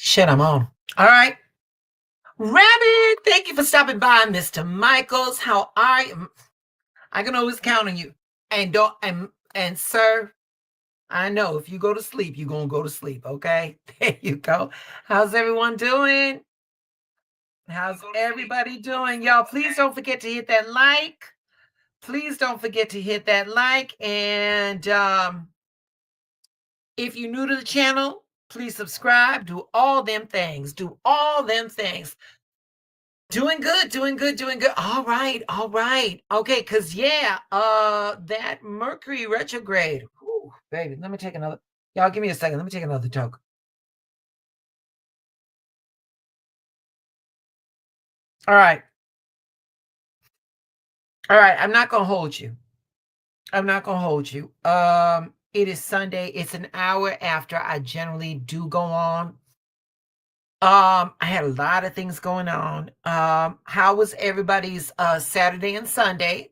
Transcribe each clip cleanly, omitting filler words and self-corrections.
Shit, I'm on. All right. Rabbit, thank you for stopping by, Mr. Michaels. How are you? I can always count on you. And don't and sir, I know if you go to sleep, you're gonna go to sleep, okay? There you go. How's everyone doing? How's everybody doing? Y'all, please don't forget to hit that like. Please don't forget to hit that like. And if you're new to the channel, please subscribe. Do all them things. Do all them things. Doing good, doing good, doing good. All right, all right. Okay, because yeah, that Mercury retrograde. Whew, baby, let me take another. Y'all give me a second. Let me take another toke. All right. All right. I'm not gonna hold you. I'm not gonna hold you. It is Sunday. It's an hour after I generally do go on. I had a lot of things going on. How was everybody's Saturday and Sunday?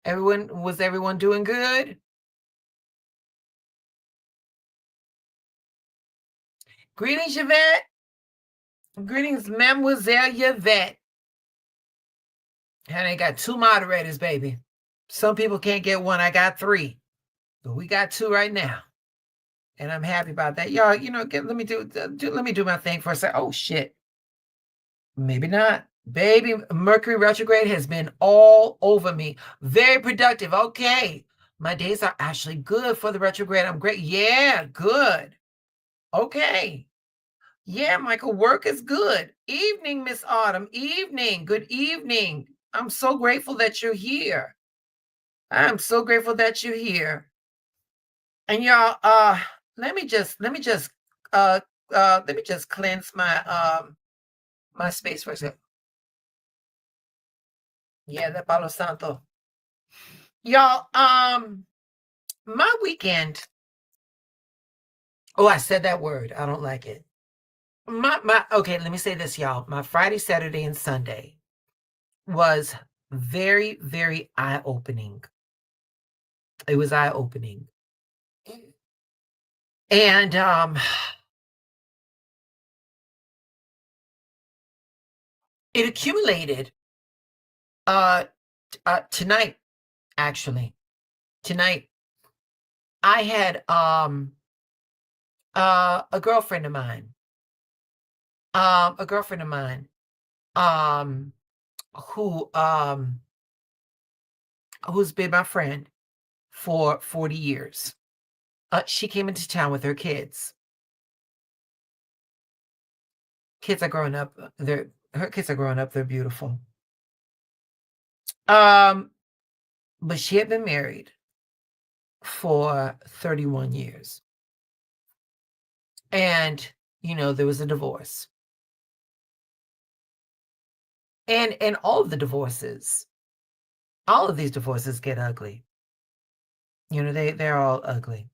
Everyone doing good? Greetings, Yvette. Greetings, Mademoiselle Yvette. And I got two moderators, baby. Some people can't get one. I got three. But we got two right now. And I'm happy about that. Y'all, let me do my thing for a second. Oh shit. Maybe not. Baby, Mercury retrograde has been all over me. Very productive. Okay. My days are actually good for the retrograde. I'm great. Yeah, good. Okay. Yeah, Michael, work is good. Evening, Miss Autumn. Evening. Good evening. I'm so grateful that you're here. I'm so grateful that you're here. And y'all, uh let me just cleanse my space for a second. Yeah, that Palo Santo. Y'all, my weekend. Oh, I said that word. I don't like it. My okay, let me say this, y'all. My Friday, Saturday, and Sunday was very, very eye-opening. It was eye-opening. And it accumulated uh tonight, actually. Tonight, I had a girlfriend of mine. A girlfriend of mine um who who's been my friend for 40 years. She came into town with her kids. Kids are growing up. Her kids are growing up. They're beautiful. Um, but she had been married for 31 years. And, there was a divorce. And all of these divorces get ugly. They're all ugly.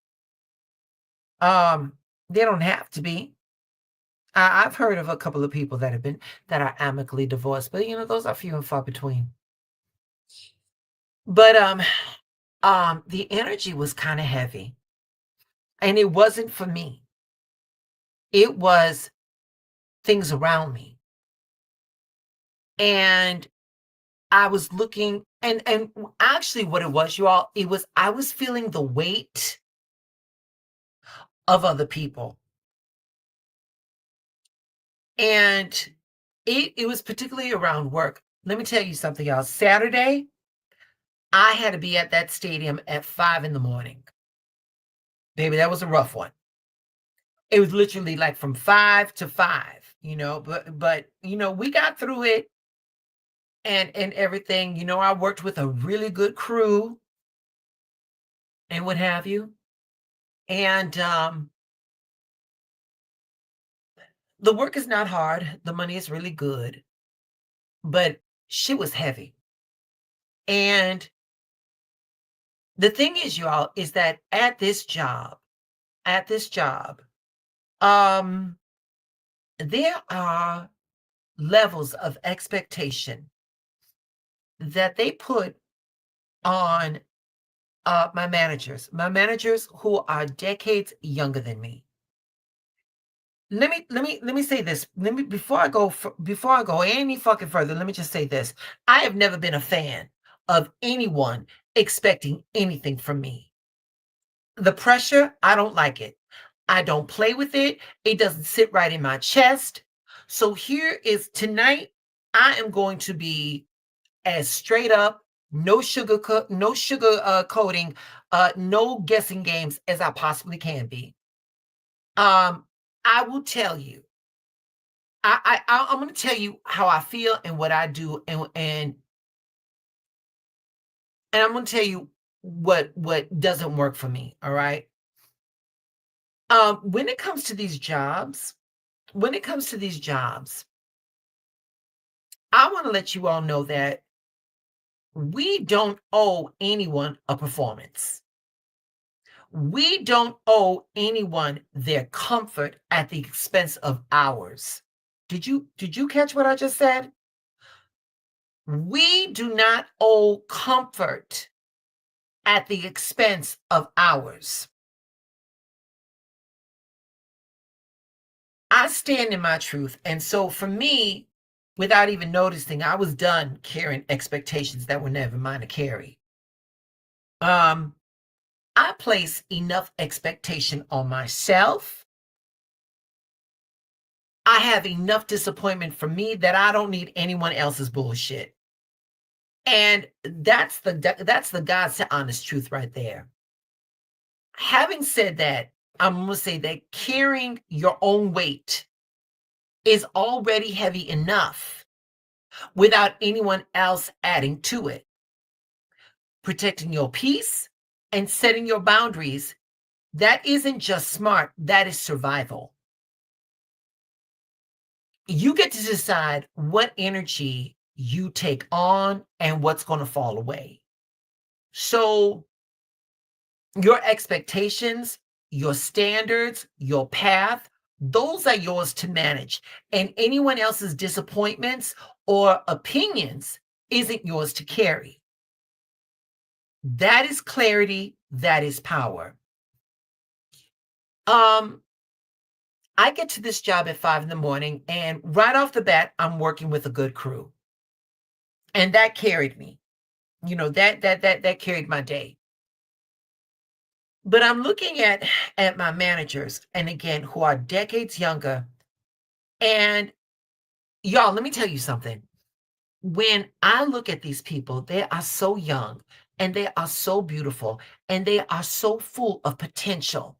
They don't have to be. I've heard of a couple of people that are amicably divorced, but those are few and far between. But the energy was kind of heavy. And it wasn't for me. It was things around me. And I was looking and actually what it was, you all, I was feeling the weight of other people. And it was particularly around work. Let me tell you something else. Saturday, I had to be at that stadium at 5 in the morning. Baby, that was a rough one. It was literally like from 5 to 5, but we got through it and everything. I worked with a really good crew and what have you. And the work is not hard. The money is really good, but shit was heavy. And the thing is, y'all, is that at this job, um, there are levels of expectation that they put on my managers who are decades younger than me. let me say this. Let me before I go any fucking further, let me just say this. I have never been a fan of anyone expecting anything from me. The pressure, I don't like it. I don't play with it. It doesn't sit right in my chest. So here is tonight, I am going to be as straight up, no sugar coating, no guessing games as I possibly can be. Um, I will tell you. I'm going to tell you how I feel and what I do, and I'm going to tell you what doesn't work for me. All right. When it comes to these jobs, when it comes to these jobs, I want to let you all know that we don't owe anyone a performance. We don't owe anyone their comfort at the expense of ours. Did you catch what I just said? We do not owe comfort at the expense of ours. I stand in my truth. And so for me, without even noticing, I was done carrying expectations that were never mine to carry. Um, I place enough expectation on myself. I have enough disappointment from me that I don't need anyone else's bullshit. And that's the God's honest truth right there. Having said that, I'm going to say that carrying your own weight is already heavy enough without anyone else adding to it. Protecting your peace and setting your boundaries, that isn't just smart, that is survival. You get to decide what energy you take on and what's going to fall away. So, your expectations, your standards, your path, those are yours to manage. And anyone else's disappointments or opinions isn't yours to carry. That is clarity, that is power. I get to this job at 5 in the morning, and right off the bat, I'm working with a good crew. And that carried me. That carried my day. But I'm looking at my managers, and again, who are decades younger. And y'all, let me tell you something. When I look at these people, they are so young and they are so beautiful and they are so full of potential.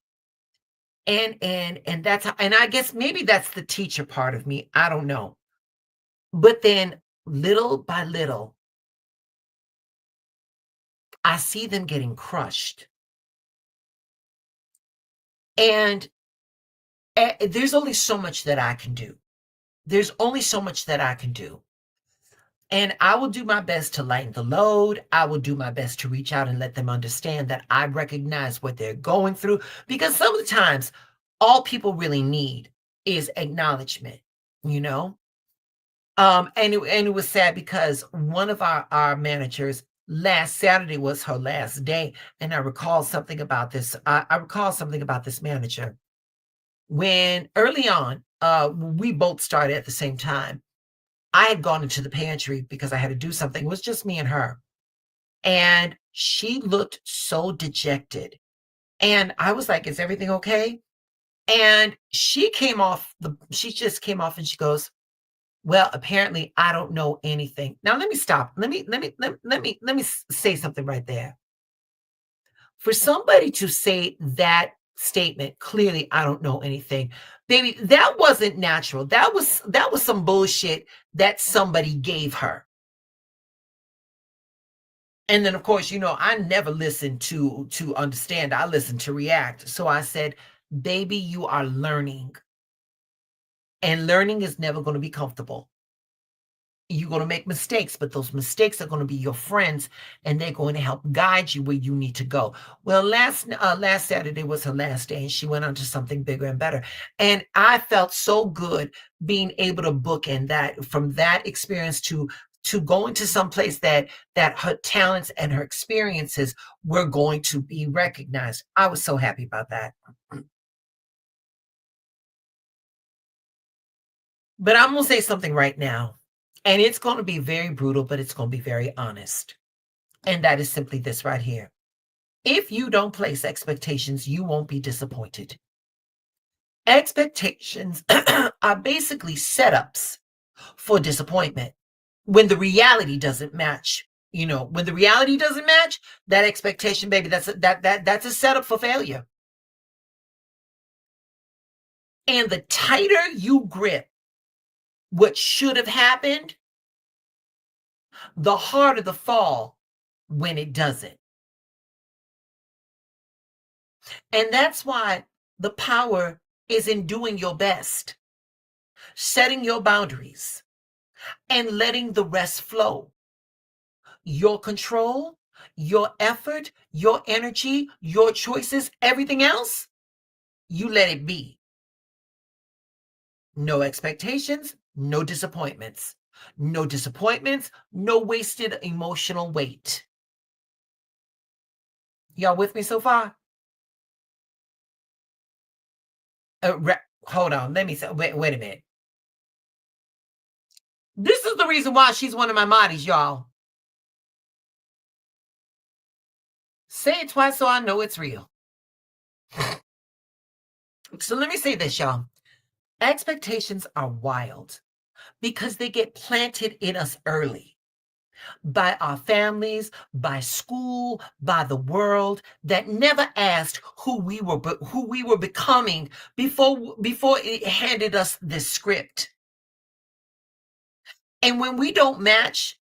And that's how, and I guess maybe that's the teacher part of me. I don't know. But then little by little, I see them getting crushed. And there's only so much that I can do. There's only so much that I can do. And I will do my best to lighten the load. I will do my best to reach out and let them understand that I recognize what they're going through. Because some of the times, all people really need is acknowledgement, you know? And it was sad because one of our managers, last Saturday was her last day. And I recall something about this. I recall something about this manager. When early on, we both started at the same time. I had gone into the pantry because I had to do something. It was just me and her. And she looked so dejected. And I was like, is everything okay? And she just came off and she goes, well, apparently I don't know anything. Now let me stop. Let me say something right there. For somebody to say that statement, clearly I don't know anything. Baby, that wasn't natural. That was some bullshit that somebody gave her. And then of course, I never listen to understand. I listen to react. So I said, "Baby, you are learning. And learning is never going to be comfortable. You're going to make mistakes, but those mistakes are going to be your friends and they're going to help guide you where you need to go." Well, last Saturday was her last day and she went on to something bigger and better. And I felt so good being able to bookend that, from that experience to going to some place that her talents and her experiences were going to be recognized. I was so happy about that. But I'm going to say something right now, and it's going to be very brutal, but it's going to be very honest. And that is simply this right here. If you don't place expectations, you won't be disappointed. Expectations are basically setups for disappointment when the reality doesn't match. When the reality doesn't match, that expectation, baby, that's a setup for failure. And the tighter you grip what should have happened, the harder the fall when it doesn't. And that's why the power is in doing your best, setting your boundaries, and letting the rest flow. Your control, your effort, your energy, your choices, everything else, you let it be. No expectations, no disappointments. No disappointments, no wasted emotional weight. Y'all with me so far? Hold on. Let me say, wait a minute. This is the reason why she's one of my moddies, y'all. Say it twice so I know it's real. So let me say this, y'all. Expectations are wild because they get planted in us early by our families, by school, by the world that never asked who we were becoming before it handed us this script. And when we don't match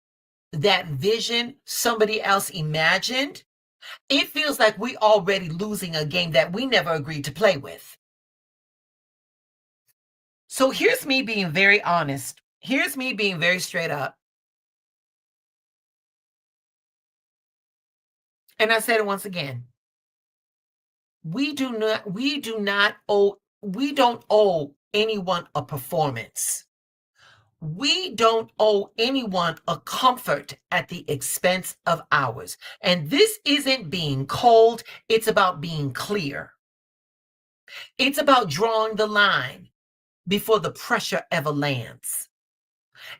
that vision somebody else imagined, it feels like we already losing a game that we never agreed to play with. So here's me being very honest. Here's me being very straight up. And I said it once again. We don't owe anyone a performance. We don't owe anyone a comfort at the expense of ours. And this isn't being cold, it's about being clear. It's about drawing the line before the pressure ever lands.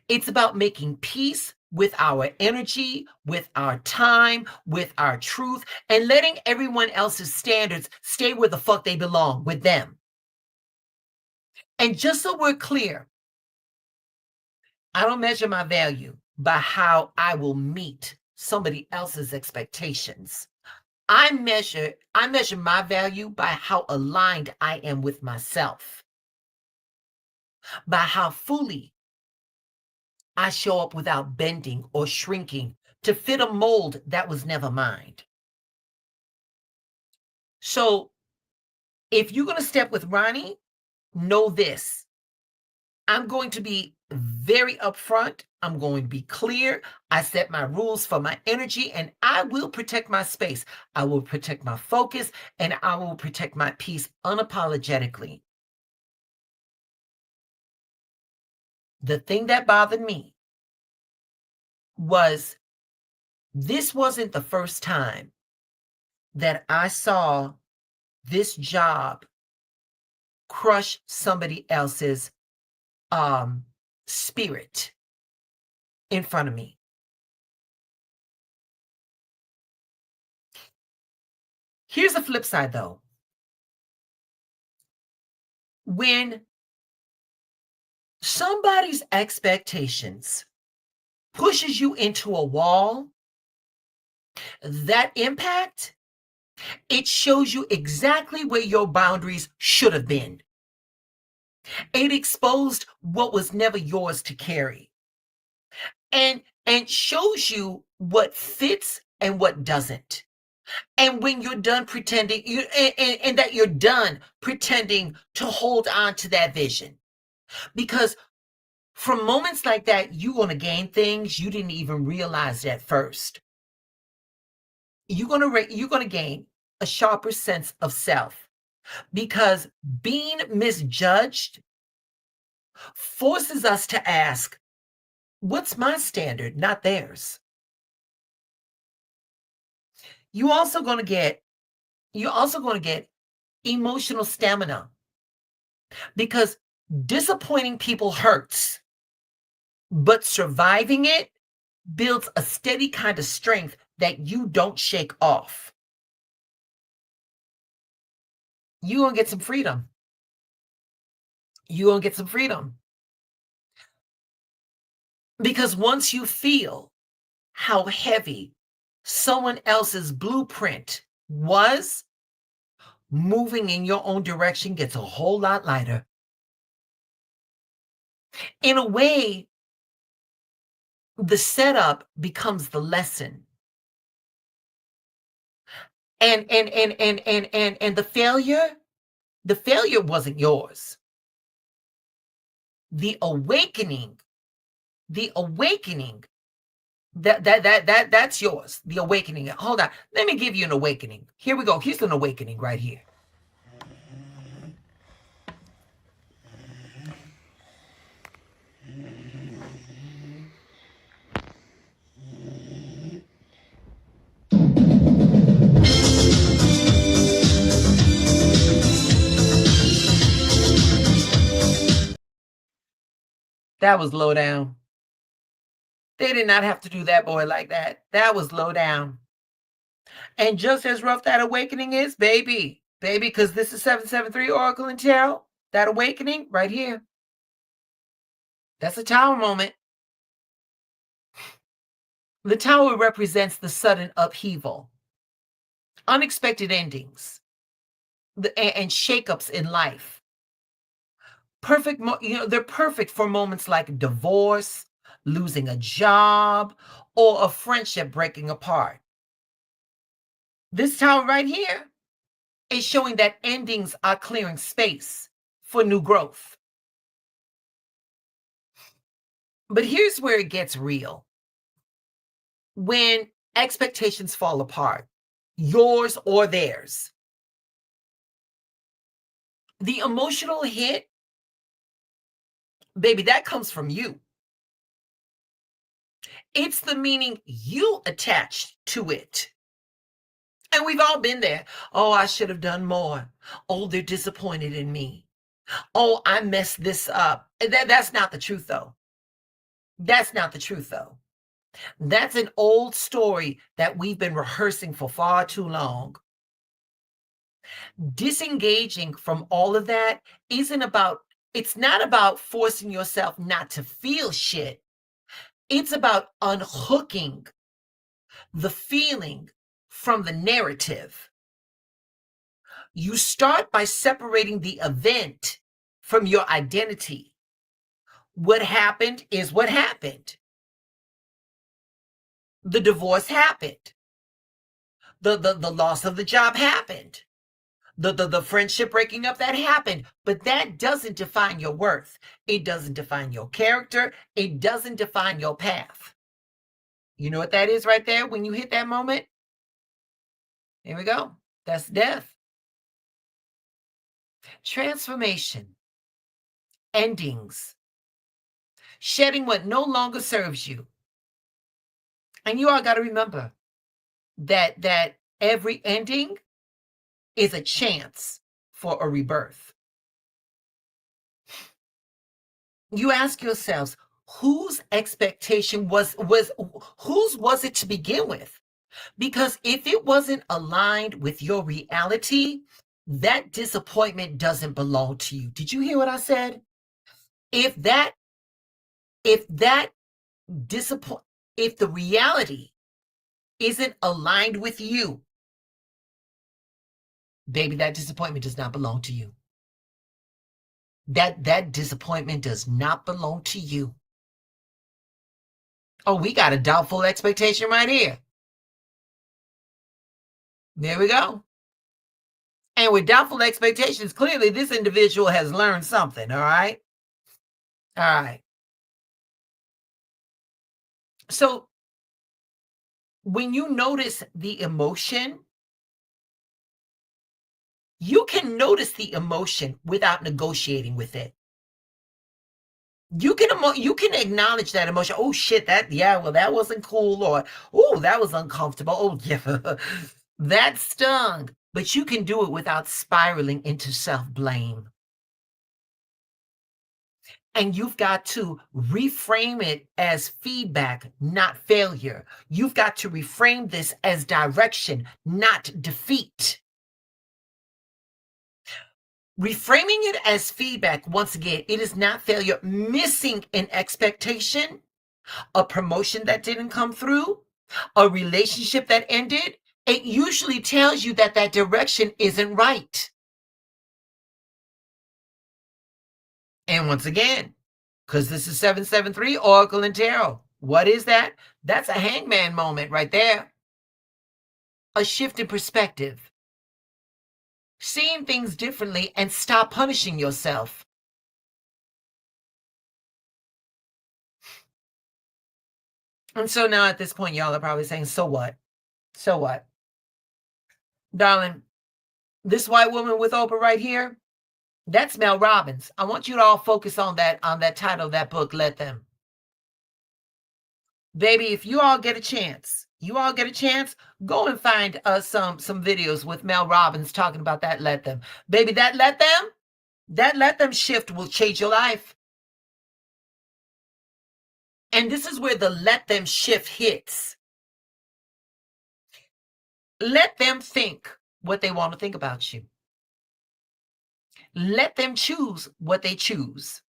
It's about making peace with our energy, with our time, with our truth, and letting everyone else's standards stay where the fuck they belong, with them. And just so we're clear, I don't measure my value by how I will meet somebody else's expectations. I measure my value by how aligned I am with myself, by how fully I show up without bending or shrinking to fit a mold that was never mine. So if you're going to step with Ronnie, know this. I'm going to be very upfront. I'm going to be clear. I set my rules for my energy, and I will protect my space. I will protect my focus, and I will protect my peace unapologetically. The thing that bothered me was this wasn't the first time that I saw this job crush somebody else's spirit in front of me. Here's the flip side, though. When somebody's expectations pushes you into a wall, that impact, it shows you exactly where your boundaries should have been. It exposed what was never yours to carry. And shows you what fits and what doesn't. And when you're done pretending, and that you're done pretending to hold on to that vision. Because from moments like that, you're going to gain things you didn't even realize at first. You're going to gain a sharper sense of self, because being misjudged forces us to ask, what's my standard, not theirs? You're also going to get emotional stamina, because Disappointing people hurts, but surviving it builds a steady kind of strength that you don't shake off. You gonna get some freedom. You gonna get some freedom. Because once you feel how heavy someone else's blueprint was, moving in your own direction gets a whole lot lighter. In a way, the setup becomes the lesson. And the failure wasn't yours. The awakening, that's yours. The awakening. Hold on. Let me give you an awakening. Here we go. Here's an awakening right here. That was low down. They did not have to do that boy like that. That was low down. And just as rough that awakening is, baby, because this is 773 Oracle and Tarot, that awakening right here. That's a tower moment. The tower represents the sudden upheaval, unexpected endings, and shakeups in life. They're perfect for moments like divorce, losing a job, or a friendship breaking apart. This tower right here is showing that endings are clearing space for new growth. But here's where it gets real. When expectations fall apart, yours or theirs, the emotional hit, baby, that comes from you. It's the meaning you attached to it. And we've all been there. Oh, I should have done more. Oh, they're disappointed in me. Oh, I messed this up. That's not the truth, though. That's not the truth, though. That's an old story that we've been rehearsing for far too long. Disengaging from all of that it's not about forcing yourself not to feel shit. It's about unhooking the feeling from the narrative. You start by separating the event from your identity. What happened is what happened. The divorce happened. The loss of the job happened. The friendship breaking up, that happened. But that doesn't define your worth. It doesn't define your character. It doesn't define your path. You know what that is right there when you hit that moment? Here we go. That's death. Transformation. Endings. Shedding what no longer serves you. And you all got to remember that every ending is a chance for a rebirth. You ask yourselves, whose expectation whose was it to begin with? Because if it wasn't aligned with your reality, that disappointment doesn't belong to you. Did you hear what I said? If the reality isn't aligned with you, baby, that disappointment does not belong to you. That disappointment does not belong to you. Oh, we got a doubtful expectation right here. There we go. And with doubtful expectations, clearly this individual has learned something, all right? All right. So when you notice the emotion, you can notice the emotion without negotiating with it. You can acknowledge that emotion. Oh shit, that wasn't cool, or oh, that was uncomfortable. Oh yeah, that stung. But you can do it without spiraling into self-blame. And you've got to reframe it as feedback, not failure. You've got to reframe this as direction, not defeat. Reframing it as feedback, once again, it is not failure. Missing an expectation, a promotion that didn't come through, a relationship that ended, it usually tells you that that direction isn't right. And once again, because this is 773 Oracle and Tarot, what is that? That's a hangman moment right there. A shift in perspective. Seeing things differently and stop punishing yourself. And so now at this point, y'all are probably saying, so what? So what? Darling, this white woman with Oprah right here, that's Mel Robbins. I want you to all focus on that title of that book, Let Them. Baby, if you all get a chance, go and find some videos with Mel Robbins talking about that Let Them. Baby, that Let Them shift will change your life. And this is where the Let Them shift hits. Let them think what they want to think about you. Let them choose what they choose.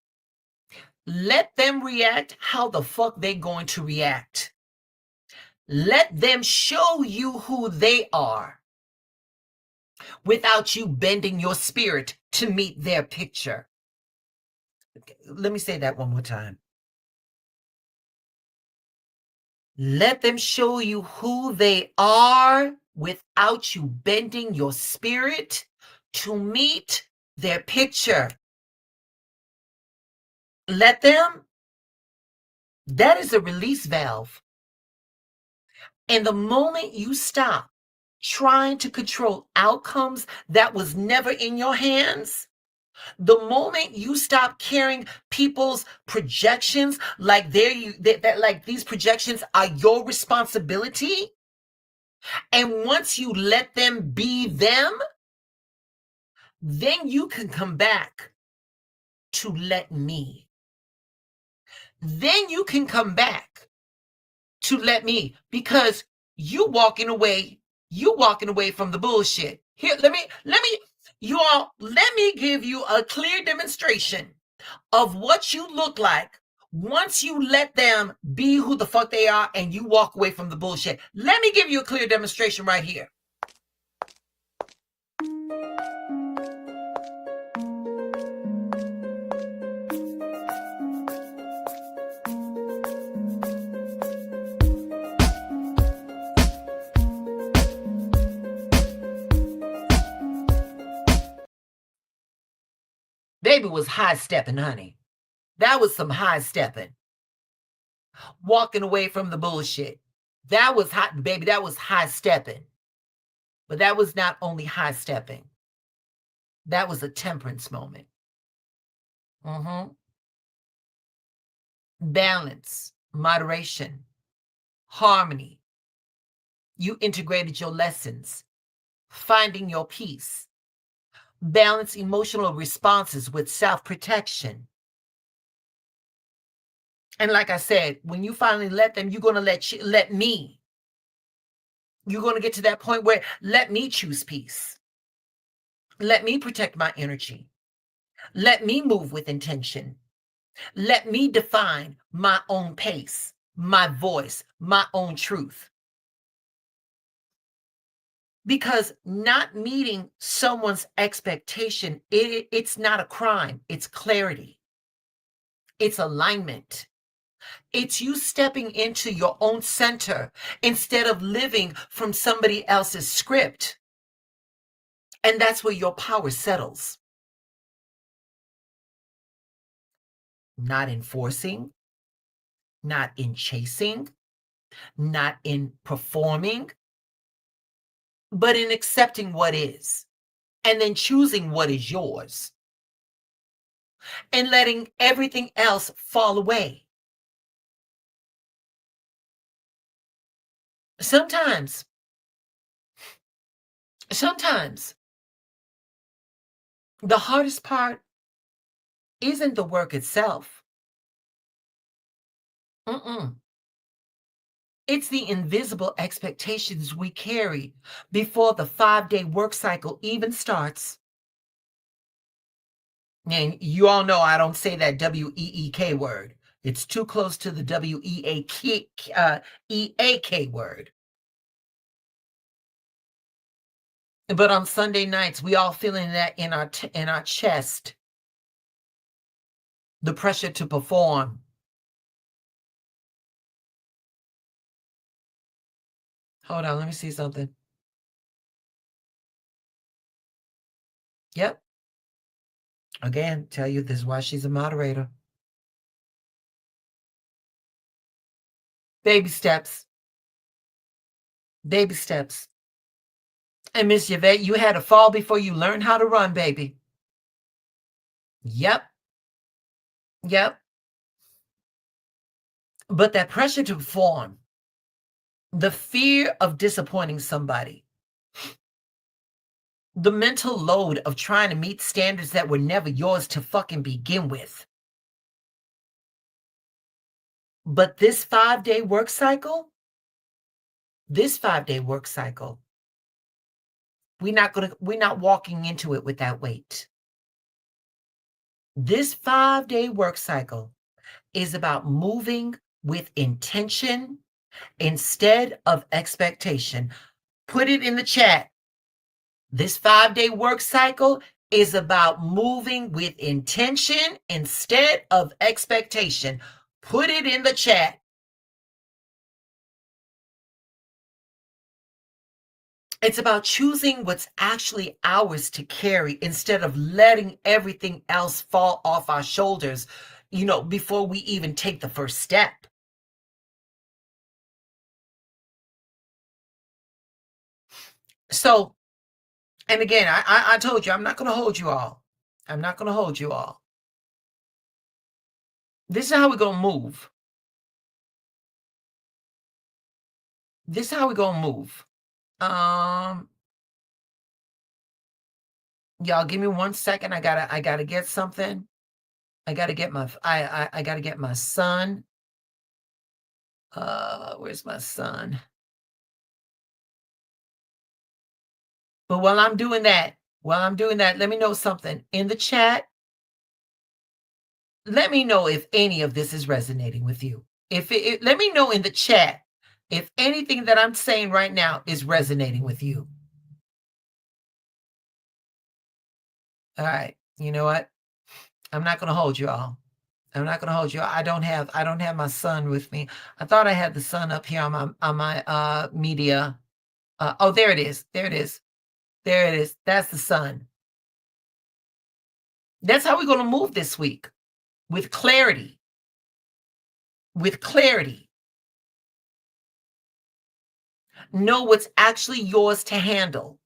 Let them react how the fuck they going to react. Let them show you who they are without you bending your spirit to meet their picture. Let me say that one more time. Let them show you who they are without you bending your spirit to meet their picture. Let them. That is a release valve. And the moment you stop trying to control outcomes that was never in your hands, the moment you stop carrying people's projections like like these projections are your responsibility, and once you let them be them, then you can come back to let me. Then you can come back to let me, because you walking away from the bullshit. Here, let me give you a clear demonstration of what you look like once you let them be who the fuck they are and you walk away from the bullshit. Let me give you a clear demonstration right here. Baby was high stepping, honey. That was some high stepping. Walking away from the bullshit. That was hot, baby. That was high stepping. But that was not only high stepping. That was a temperance moment. Balance, moderation, harmony. You integrated your lessons, finding your peace. Balance emotional responses with self-protection. And like I said, when you finally let them, you're going to let me. You're going to get to that point where let me choose peace. Let me protect my energy. Let me move with intention. Let me define my own pace, my voice, my own truth. Because not meeting someone's expectation, it's not a crime. It's clarity. It's alignment. It's you stepping into your own center instead of living from somebody else's script. And that's where your power settles. Not in forcing, not in chasing, not in performing, but in accepting what is and then choosing what is yours and letting everything else fall away. Sometimes the hardest part isn't the work itself. Mm-mm. It's the invisible expectations we carry before the 5-day work cycle even starts. And you all know I don't say that W-E-E-K word. It's too close to the W-E-A-K word. But on Sunday nights, we all feeling that in our chest, the pressure to perform. Hold on, let me see something. Yep. Again, tell you this is why she's a moderator. Baby steps. Baby steps. And Miss Yvette, you had to fall before you learned how to run, baby. Yep. Yep. But that pressure to perform, the fear of disappointing somebody, the mental load of trying to meet standards that were never yours to fucking begin with. But this 5-day work cycle, we're not walking into it with that weight. This 5-day work cycle is about moving with intention instead of expectation. Put it in the chat. This 5-day work cycle is about moving with intention instead of expectation. Put it in the chat. It's about choosing what's actually ours to carry instead of letting everything else fall off our shoulders, before we even take the first step. So, and again, I told you, I'm not going to hold you all. I'm not going to hold you all. This is how we're going to move. This is how we're going to move. Y'all give me 1 second. I gotta get something. I gotta get my son. Where's my son? But while I'm doing that, let me know something in the chat. Let me know if any of this is resonating with you. Let me know in the chat if anything that I'm saying right now is resonating with you. All right. You know what? I'm not going to hold you all. I'm not going to hold you. I don't have my son with me. I thought I had the son up here on my media. Oh, there it is. There it is. There it is. That's the son. That's how we're going to move this week, with clarity. With clarity. Know what's actually yours to handle.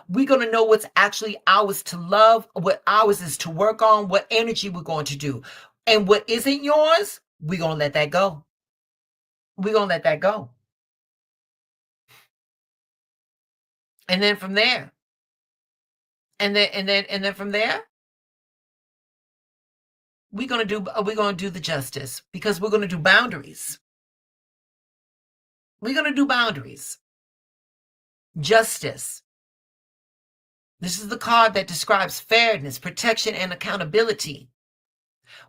We're going to know what's actually ours to love, what ours is to work on, what energy we're going to do. And what isn't yours, we're going to let that go. We're going to let that go. And then from there, and then from there, we're going to do the justice, because we're going to do boundaries. We're going to do boundaries. Justice. This is the card that describes fairness, protection, and accountability.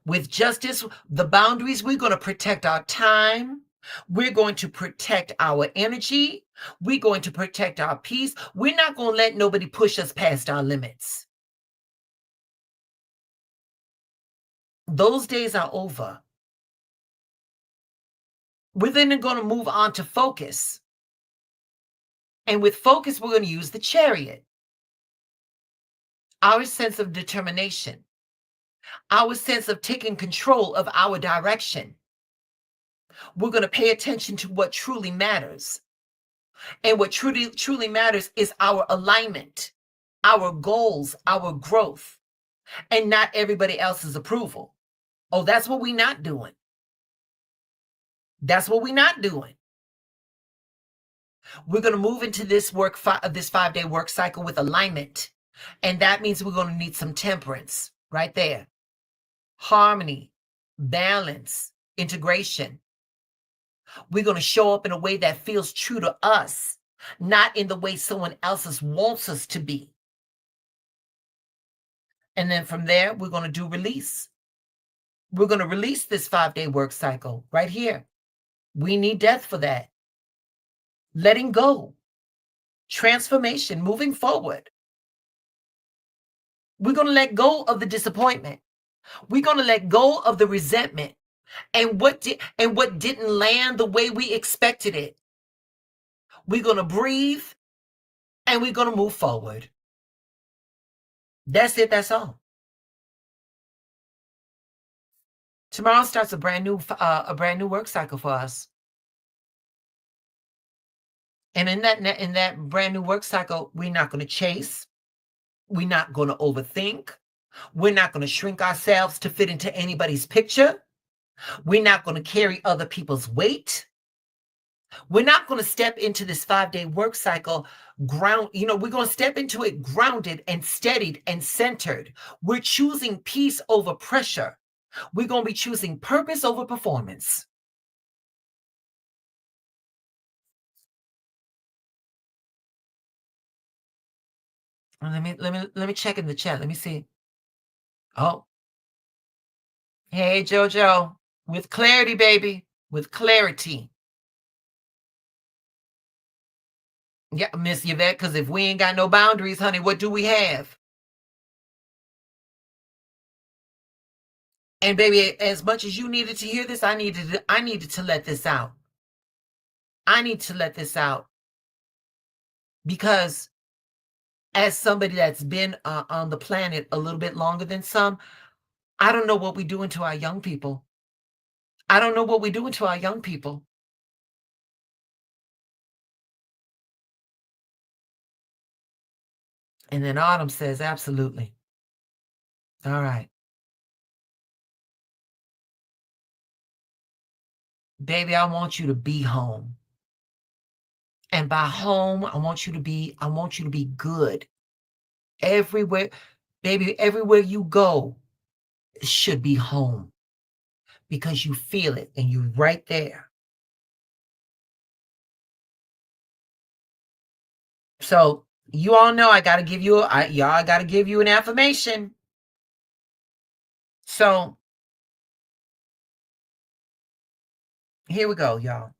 With justice, the boundaries, we're going to protect our time. We're going to protect our energy. We're going to protect our peace. We're not going to let nobody push us past our limits. Those days are over. We're then going to move on to focus. And with focus, we're going to use the Chariot. Our sense of determination. Our sense of taking control of our direction. We're going to pay attention to what truly matters. And what truly matters is our alignment, our goals, our growth, and not everybody else's approval. Oh, that's what we're not doing. That's what we're not doing. We're going to move into this 5-day work cycle with alignment. And that means we're going to need some temperance, right there. Harmony, balance, integration. We're going to show up in a way that feels true to us, not in the way someone else wants us to be. And then from there, we're going to do release. We're going to release this 5-day work cycle right here. We need death for that. Letting go, transformation, moving forward. We're going to let go of the disappointment. We're going to let go of the resentment and what didn't land the way we expected it. We're going to breathe and we're going to move forward. That's it. That's all. Tomorrow starts a brand new work cycle for us. And in that brand new work cycle, we're not going to chase. We're not going to overthink. We're not going to shrink ourselves to fit into anybody's picture. We're not going to carry other people's weight. We're not going to step into this 5-day work cycle we're going to step into it grounded and steadied and centered. We're choosing peace over pressure. We're going to be choosing purpose over performance. Let me check in the chat. Let me see. Oh. Hey, JoJo. With clarity, baby. With clarity. Yeah, Miss Yvette, because if we ain't got no boundaries, honey, what do we have? And baby, as much as you needed to hear this, I needed to let this out. I need to let this out. Because as somebody that's been on the planet a little bit longer than some, I don't know what we're doing to our young people. I don't know what we're doing to our young people. And then Autumn says, absolutely. All right. Baby, I want you to be home. And by home, I want you to be good. Everywhere, baby, everywhere you go, it should be home. Because you feel it and you're right there. So you all know I gotta give you an affirmation. So here we go, y'all.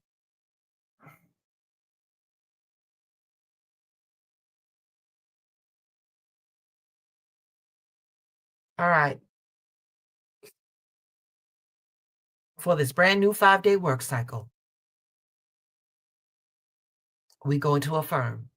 All right. For this brand new 5-day work cycle, we go into affirm.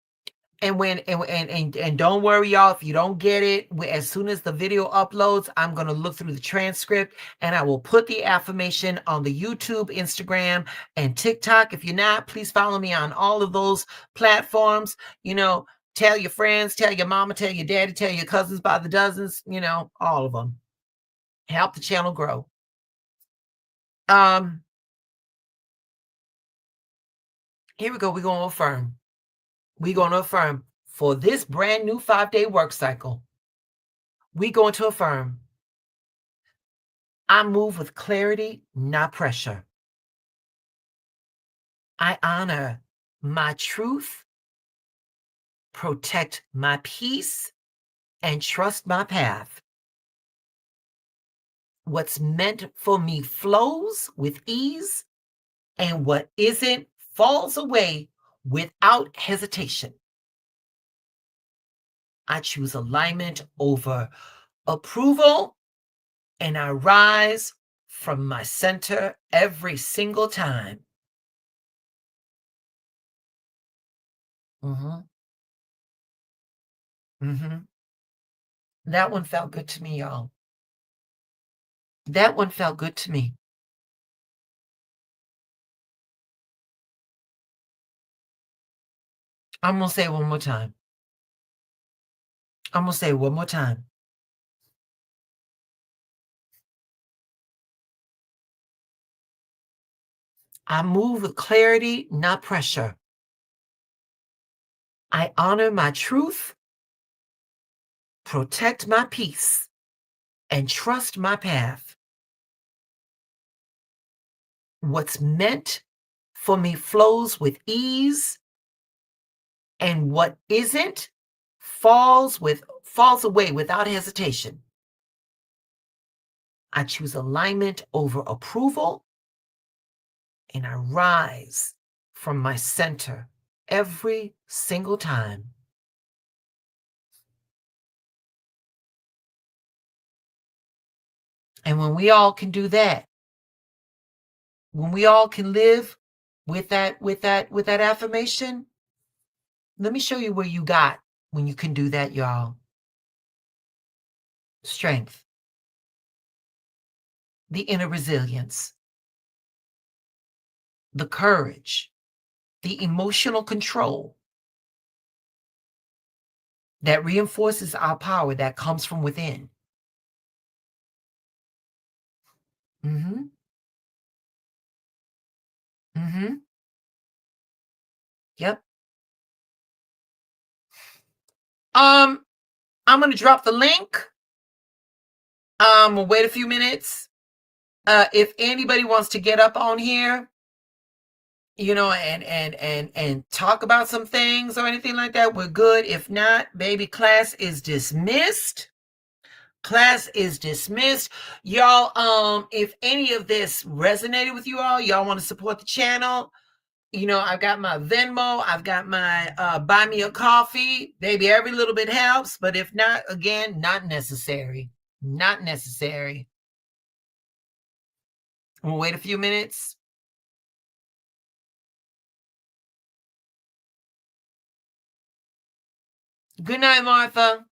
And don't worry, y'all, if you don't get it, as soon as the video uploads, I'm going to look through the transcript and I will put the affirmation on the YouTube, Instagram, and TikTok. If you're not, please follow me on all of those platforms. Tell your friends, tell your mama, tell your daddy, tell your cousins by the dozens, all of them. Help the channel grow. Here we go. We're going to affirm. We're going to affirm for this brand new 5-day work cycle. We're going to affirm. I move with clarity, not pressure. I honor my truth, protect my peace, and trust my path. What's meant for me flows with ease, and what isn't falls away without hesitation. I choose alignment over approval, and I rise from my center every single time. That one felt good to me, y'all. That one felt good to me. I'm going to say it one more time. I'm going to say it one more time. I move with clarity, not pressure. I honor my truth, protect my peace, and trust my path. What's meant for me flows with ease, and what isn't falls away without hesitation. I choose alignment over approval, and I rise from my center every single time. And when we all can do that, when we all can live with that affirmation, let me show you where you got when you can do that, y'all. Strength, the inner resilience, the courage, the emotional control that reinforces our power that comes from within. Mhm. Mhm. Yep. Um, I'm gonna drop the link. We'll wait a few minutes. If anybody wants to get up on here, and talk about some things or anything like that, we're good. If not, baby, class is dismissed. Class is dismissed. Y'all, if any of this resonated with you all, y'all want to support the channel, I've got my Venmo, I've got my buy me a coffee. Baby, every little bit helps, but if not, again, not necessary. Not necessary. We'll wait a few minutes. Good night, Martha.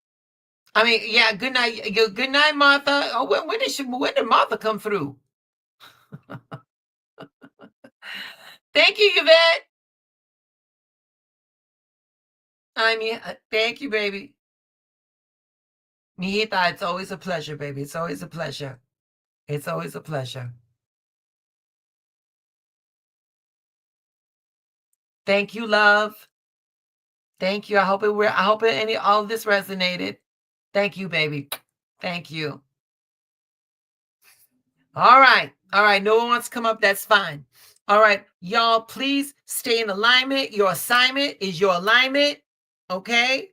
I mean, yeah, good night. Good night, Martha. Oh, when did Martha come through? Thank you, Yvette. I mean, thank you, baby. Mijita, it's always a pleasure, baby. It's always a pleasure. It's always a pleasure. Thank you, love. Thank you. I hope all of this resonated. Thank you, baby. Thank you. All right. All right. No one wants to come up. That's fine. All right. Y'all, please stay in alignment. Your assignment is your alignment. Okay.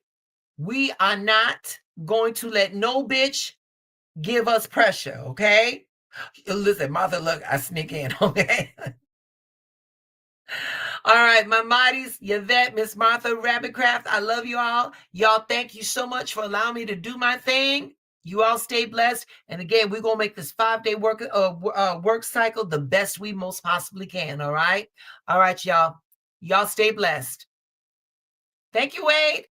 We are not going to let no bitch give us pressure. Okay. Listen, Martha, look, I sneak in. Okay. All right, my Mighties, Yvette, Miss Martha, Rabbitcraft, I love you all. Y'all, thank you so much for allowing me to do my thing. You all stay blessed. And again, we're going to make this 5-day work cycle the best we most possibly can, all right? All right, y'all. Y'all stay blessed. Thank you, Wade.